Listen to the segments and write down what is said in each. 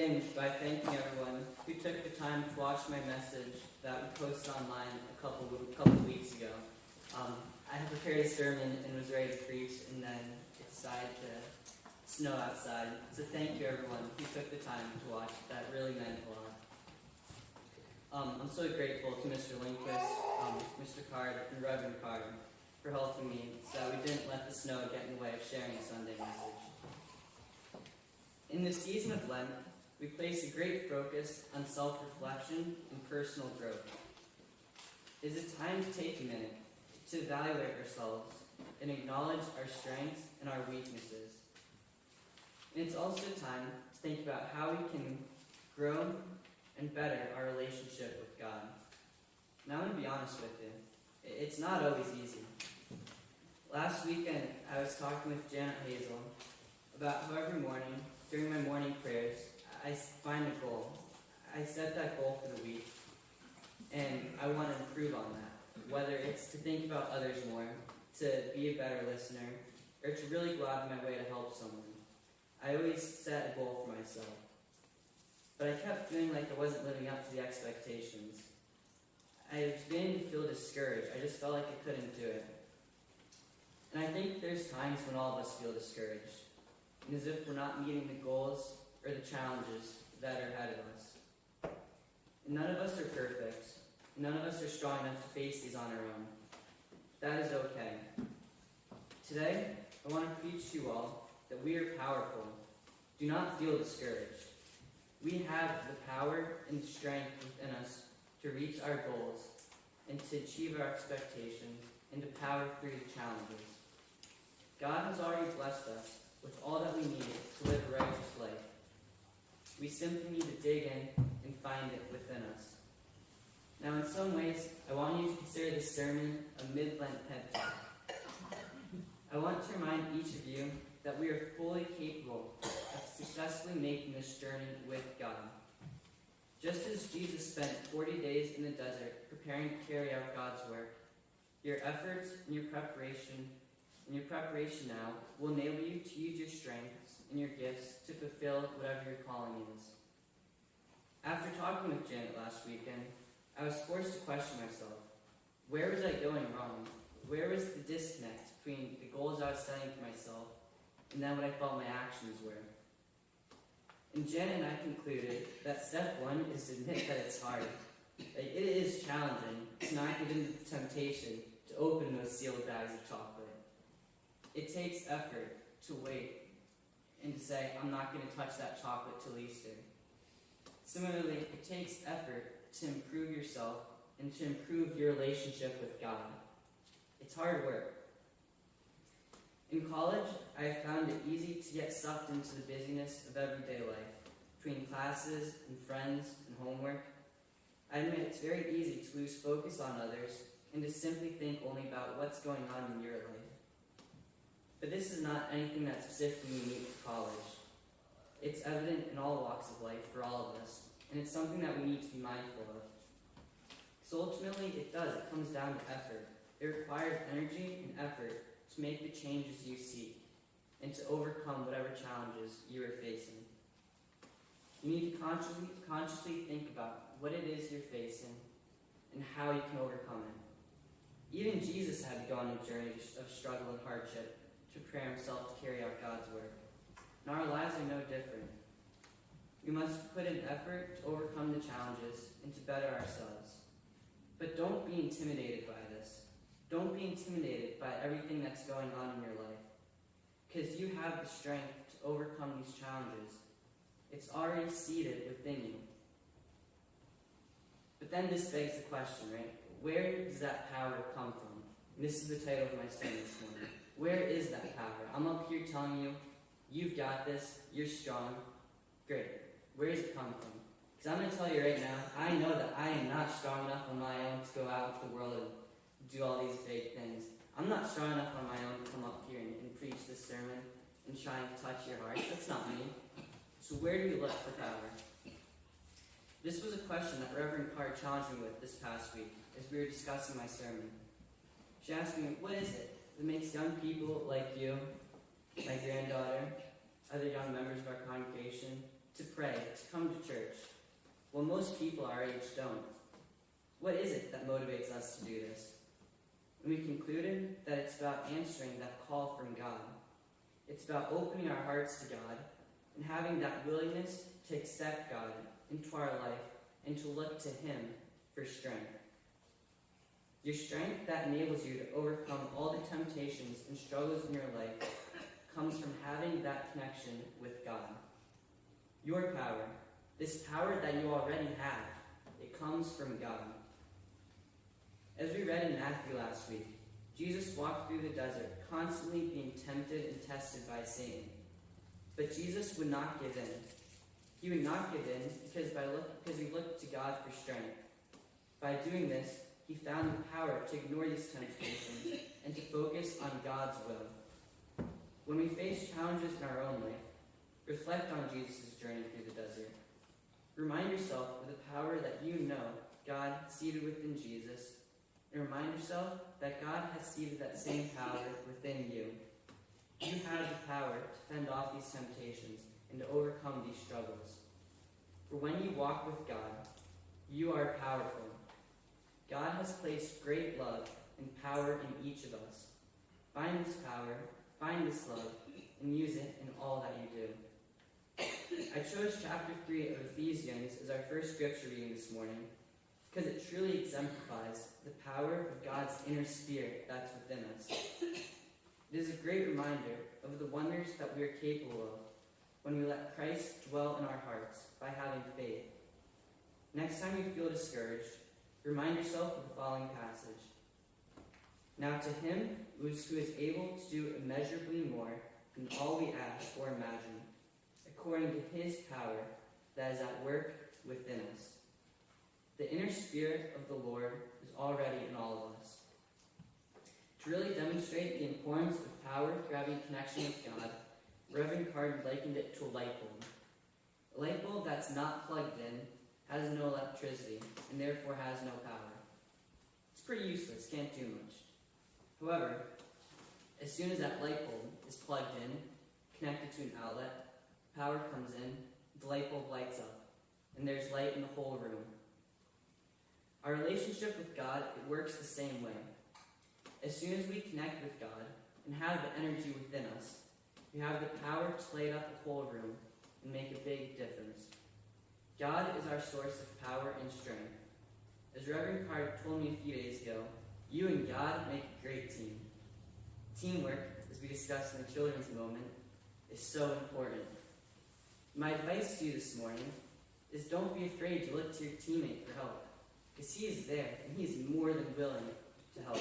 begin by thanking everyone who took the time to watch my message that we posted online a couple weeks ago. I had prepared a sermon and was ready to preach, and then it decided to snow outside. So thank you everyone who took the time to watch. That really meant a lot. I'm so grateful to Mr. Lindquist, Mr. Card, and Reverend Card for helping me so that we didn't let the snow get in the way of sharing the Sunday message. In the season of Lent, we place a great focus on self-reflection and personal growth. It is a time to take a minute to evaluate ourselves and acknowledge our strengths and our weaknesses. And it's also time to think about how we can grow and better our relationship with God. Now I'm going to be honest with you. It's not always easy. Last weekend, I was talking with Janet Hazel about how every morning, during my morning prayers, I find a goal. I set that goal for the week, and I want to improve on that. Whether it's to think about others more, to be a better listener, or to really go out of my way to help someone. I always set a goal for myself. But I kept feeling like I wasn't living up to the expectations. I was beginning to feel discouraged. I just felt like I couldn't do it. And I think there's times when all of us feel discouraged, and as if we're not meeting the goals or the challenges that are ahead of us. And none of us are perfect. None of us are strong enough to face these on our own. That is okay. Today, I want to preach to you all that we are powerful. Do not feel discouraged. We have the power and strength within us to reach our goals and to achieve our expectations and to power through the challenges. God has already blessed us with all that we need to live a righteous life. We simply need to dig in and find it within us. Now, in some ways, I want you to consider this sermon a mid-Lent pep talk. I want to remind each of you that we are fully capable of successfully making this journey with God. Just as Jesus spent 40 days in the desert preparing to carry out God's work, your efforts and your preparation now will enable you to use your strengths and your gifts to fulfill whatever your calling is. After talking with Janet last weekend, I was forced to question myself. Where was I going wrong? Where was the disconnect between the goals I was setting for myself and then what I felt my actions were? And Janet and I concluded that step one is to admit that it's hard. It is challenging to not give in to the temptation to open those sealed bags of chocolate. It takes effort to wait and to say, I'm not going to touch that chocolate till Easter. Similarly, it takes effort to improve yourself and to improve your relationship with God. It's hard work. In college, I have found it easy to get sucked into the busyness of everyday life, between classes and friends and homework. I admit it's very easy to lose focus on others and to simply think only about what's going on in your life. But this is not anything that's specifically unique to college. It's evident in all walks of life for all of us, and it's something that we need to be mindful of. So ultimately, it comes down to effort. It requires energy and effort to make the changes you seek and to overcome whatever challenges you are facing. You need to consciously think about what it is you're facing and how you can overcome it. Even Jesus had to go on a journey of struggle and hardship to prepare himself to carry out God's work. And our lives are no different. We must put in effort to overcome the challenges and to better ourselves. But don't be intimidated by this. Don't be intimidated by everything that's going on in your life. Because you have the strength to overcome these challenges. It's already seated within you. But then this begs the question, right? Where does that power come from? And this is the title of my sermon this morning. Where is that power? I'm up here telling you, you've got this, you're strong. Great. Where does it come from? Because I'm going to tell you right now, I know that I am not strong enough on my own to go out into the world and do all these big things. I'm not strong enough on my own to come up here and preach this sermon and try and touch your heart. That's not me. So where do we look for power? This was a question that Reverend Carr challenged me with this past week as we were discussing my sermon. She asked me, what is it that makes young people like you, my granddaughter, other young members of our congregation, to pray, to come to church. Well, most people our age don't. What is it that motivates us to do this? And we concluded that it's about answering that call from God. It's about opening our hearts to God and having that willingness to accept God into our life and to look to Him for strength. Your strength that enables you to overcome all the temptations and struggles in your life comes from having that connection with God. Your power, this power that you already have, it comes from God. As we read in Matthew last week, Jesus walked through the desert, constantly being tempted and tested by Satan. But Jesus would not give in. He would not give in because he looked to God for strength. By doing this, he found the power to ignore these temptations and to focus on God's will. When we face challenges in our own life, reflect on Jesus' journey through the desert. Remind yourself of the power that you know God seated within Jesus, and remind yourself that God has seated that same power within you. You have the power to fend off these temptations and to overcome these struggles. For when you walk with God, you are powerful. God has placed great love and power in each of us. Find this power, find this love, and use it in all that you do. I chose chapter 3 of Ephesians as our first scripture reading this morning because it truly exemplifies the power of God's inner spirit that's within us. It is a great reminder of the wonders that we are capable of when we let Christ dwell in our hearts by having faith. Next time you feel discouraged, remind yourself of the following passage. Now to him who is able to do immeasurably more than all we ask or imagine, according to his power that is at work within us. The inner spirit of the Lord is already in all of us. To really demonstrate the importance of power through having connection with God, Reverend Card likened it to a light bulb. A light bulb that's not plugged in has no electricity and therefore has no power. It's pretty useless, can't do much. However, as soon as that light bulb is plugged in, connected to an outlet, power comes in, the light bulb lights up, and there's light in the whole room. Our relationship with God, it works the same way. As soon as we connect with God and have the energy within us, we have the power to light up the whole room and make a big difference. God is our source of power and strength. As Reverend Card told me a few days ago, you and God make a great team. Teamwork, as we discussed in the children's moment, is so important. My advice to you this morning is don't be afraid to look to your teammate for help, because he is there and he is more than willing to help.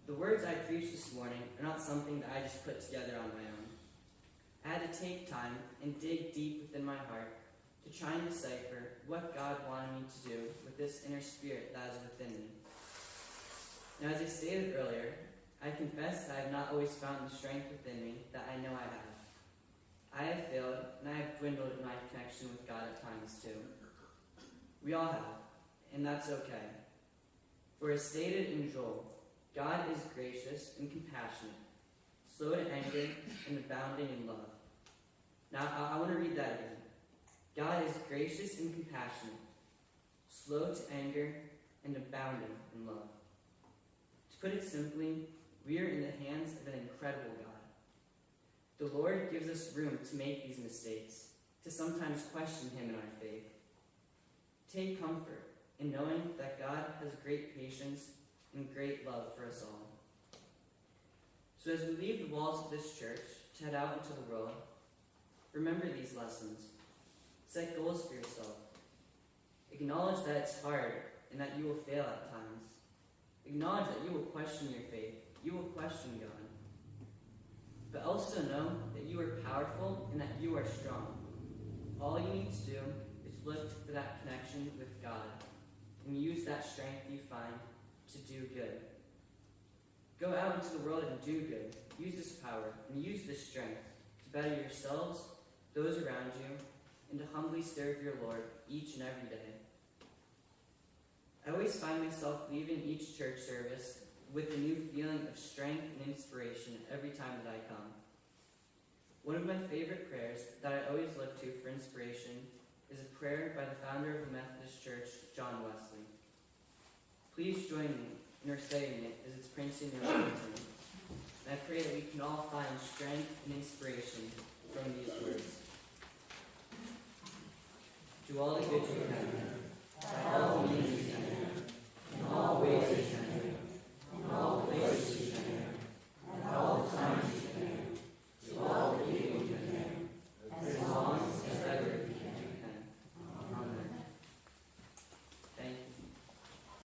The words I preached this morning are not something that I just put together on my own. I had to take time and dig deep within my heart to try and decipher what God wanted me to do with this inner spirit that is within me. Now, as I stated earlier, I confess that I have not always found the strength within me that I know I have. I have failed, and I have dwindled in my connection with God at times too. We all have, and that's okay. For as stated in Joel, God is gracious and compassionate, slow to anger and abounding in love. Now, I want to read that again. God is gracious and compassionate, slow to anger and abounding in love. To put it simply, we are in the hands of an incredible God. The Lord gives us room to make these mistakes, to sometimes question Him in our faith. Take comfort in knowing that God has great patience and great love for us all. So as we leave the walls of this church to head out into the world, remember these lessons. Set goals for yourself. Acknowledge that it's hard and that you will fail at times. Acknowledge that you will question your faith. You will question God. But also know that you are powerful and that you are strong. All you need to do is look for that connection with God and use that strength you find to do good. Go out into the world and do good. Use this power and use this strength to better yourselves, those around you, and to humbly serve your Lord each and every day. I always find myself leaving each church service with a new feeling of strength and inspiration every time that I come. One of my favorite prayers that I always look to for inspiration is a prayer by the founder of the Methodist Church, John Wesley. Please join me in reciting it as it's printed in your bulletin. And I pray that we can all find strength and inspiration from these words. Do all the good you can.